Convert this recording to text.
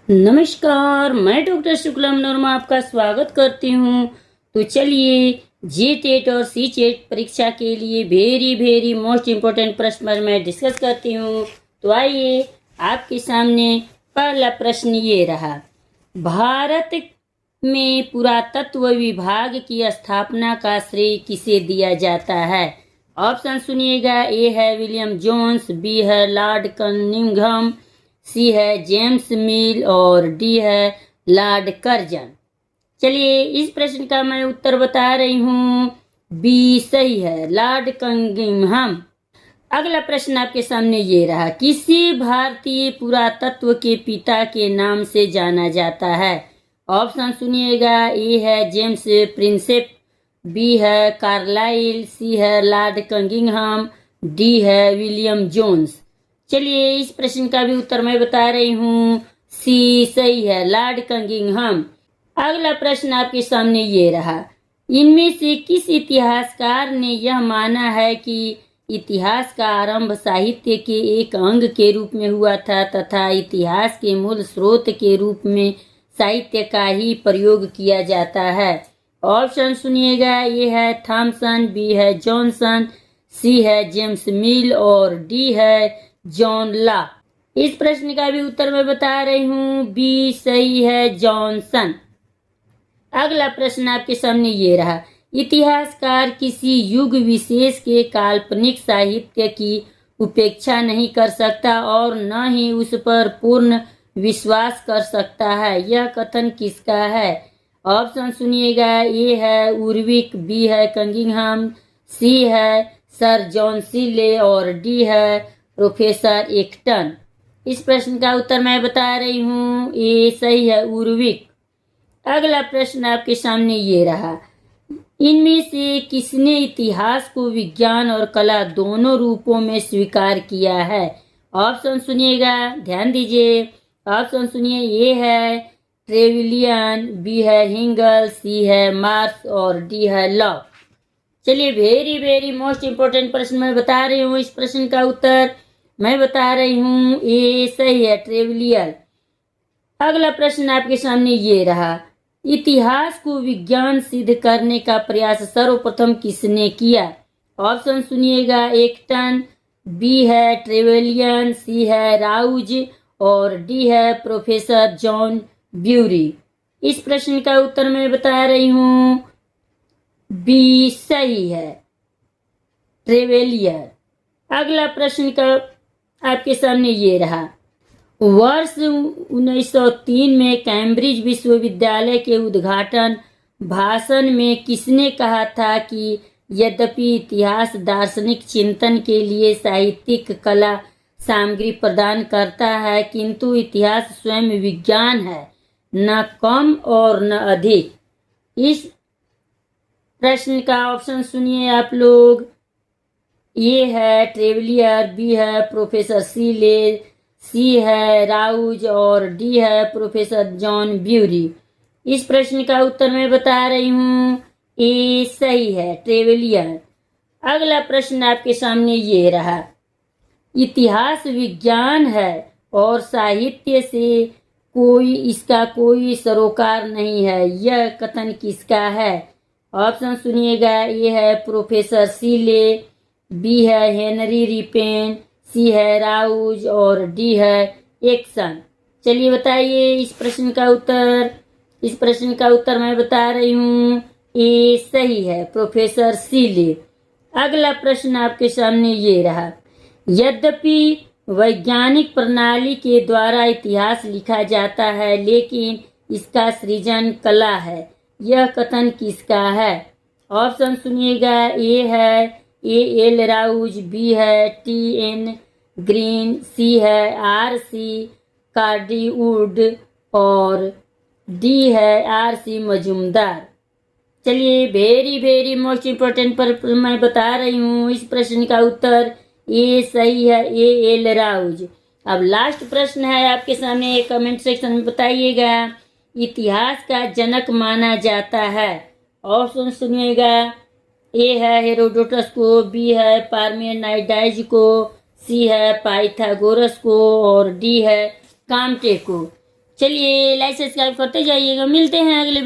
नमस्कार, मैं डॉक्टर शुक्ला नोरमा आपका स्वागत करती हूँ। तो चलिए जी टेट और सी टेट परीक्षा के लिए वेरी मोस्ट इम्पोर्टेंट प्रश्न मैं डिस्कस करती हूँ। तो आइए आपके सामने पहला प्रश्न ये रहा। भारत में पुरातत्व विभाग की स्थापना का श्रेय किसे दिया जाता है? ऑप्शन सुनिएगा। ए है विलियम जोन्स, बी है लॉर्ड कनिंघम, सी है जेम्स मिल और डी है लॉर्ड कर्जन। चलिए इस प्रश्न का मैं उत्तर बता रही हूँ। बी सही है, लॉर्ड कनिंघम। अगला प्रश्न आपके सामने ये रहा। किसी भारतीय पुरातत्व के पिता के नाम से जाना जाता है? ऑप्शन सुनिएगा। ए है जेम्स प्रिंसेप, बी है कार्लाइल, सी है लॉर्ड कनिंघम, डी है विलियम जोन्स। चलिए इस प्रश्न का भी उत्तर मैं बता रही हूँ। सी सही है, लॉर्ड कनिंघम। अगला प्रश्न आपके सामने ये रहा। इनमें से किस इतिहासकार ने यह माना है कि इतिहास का आरंभ साहित्य के एक अंग के रूप में हुआ था तथा इतिहास के मूल स्रोत के रूप में साहित्य का ही प्रयोग किया जाता है? ऑप्शन सुनिएगा। ये है थॉमसन, बी है जॉनसन, सी है जेम्स मिल और डी है जॉन लॉ। इस प्रश्न का भी उत्तर मैं बता रही हूँ। बी सही है, जॉनसन। अगला प्रश्न आपके सामने ये रहा। इतिहासकार किसी युग विशेष के काल्पनिक साहित्य की उपेक्षा नहीं कर सकता और न ही उस पर पूर्ण विश्वास कर सकता है। यह कथन किसका है? ऑप्शन सुनिएगा। ए है उर्विक, बी है कनिंघम, सी है सर जॉन सीले और डी है प्रोफेसर एक्टन। इस प्रश्न का उत्तर मैं बता रही हूँ। ये सही है, उर्विक। अगला प्रश्न आपके सामने ये रहा। इनमें से किसने इतिहास को विज्ञान और कला दोनों रूपों में स्वीकार किया है? ऑप्शन सुनिएगा, ध्यान दीजिए। ऑप्शन सुनिए। ए है ट्रेविलियन, बी है हिंगल, सी है मार्क्स और डी है लॉ। चलिए वेरी मोस्ट इम्पोर्टेंट प्रश्न मैं बता रही हूँ। इस प्रश्न का उत्तर मैं बता रही हूँ। ये सही है, ट्रेविलियर। अगला प्रश्न आपके सामने ये रहा। इतिहास को विज्ञान सिद्ध करने का प्रयास सर्वप्रथम किसने किया? ऑप्शन सुनिएगा। एक्टन, बी है ट्रेविलियन, सी है राउज और डी है प्रोफेसर जॉन ब्यूरी। इस प्रश्न का उत्तर मैं बता रही हूँ। बी सही है, ट्रेवेलियर। अगला प्रश्न का आपके सामने ये रहा। वर्ष 1903 में कैम्ब्रिज विश्वविद्यालय के उद्घाटन भाषण में किसने कहा था कि यद्यपि इतिहास दार्शनिक चिंतन के लिए साहित्यिक कला सामग्री प्रदान करता है किंतु इतिहास स्वयं विज्ञान है, न कम और न अधिक? इस प्रश्न का ऑप्शन सुनिए आप लोग। ये है ट्रेविलियर, बी है प्रोफेसर सीले, सी है राउज और डी है प्रोफेसर जॉन ब्यूरी। इस प्रश्न का उत्तर मैं बता रही हूँ। ए सही है, ट्रेविलियर। अगला प्रश्न आपके सामने ये रहा। इतिहास विज्ञान है और साहित्य से इसका कोई सरोकार नहीं है। यह कथन किसका है? ऑप्शन सुनिएगा। ए है प्रोफेसर सीले, बी है हेनरी रिपेन, सी है राउज और डी है एक्सन। चलिए बताइए इस प्रश्न का उत्तर। इस प्रश्न का उत्तर मैं बता रही हूँ। ए सही है, प्रोफेसर सीले। अगला प्रश्न आपके सामने ये रहा। यद्यपि वैज्ञानिक प्रणाली के द्वारा इतिहास लिखा जाता है लेकिन इसका सृजन कला है। यह कथन किसका है? ऑप्शन सुनिएगा। ए है ए एल राउज, बी है टी एन ग्रीन, सी है आर सी कार्डीवुड और डी है आर सी मजूमदार। चलिए वेरी मोस्ट इम्पोर्टेंट पर मैं बता रही हूँ। इस प्रश्न का उत्तर ए सही है, ए एल राउज। अब लास्ट प्रश्न है आपके सामने, कमेंट सेक्शन में बताइएगा। इतिहास का जनक माना जाता है? ऑप्शन सुनिएगा। ए है हेरोडोटस को, बी है पार्मेनाइडाइज को, सी है पाइथागोरस को और डी है काम्टे को। चलिए लाइक सब्सक्राइब करते जाइएगा। मिलते हैं अगले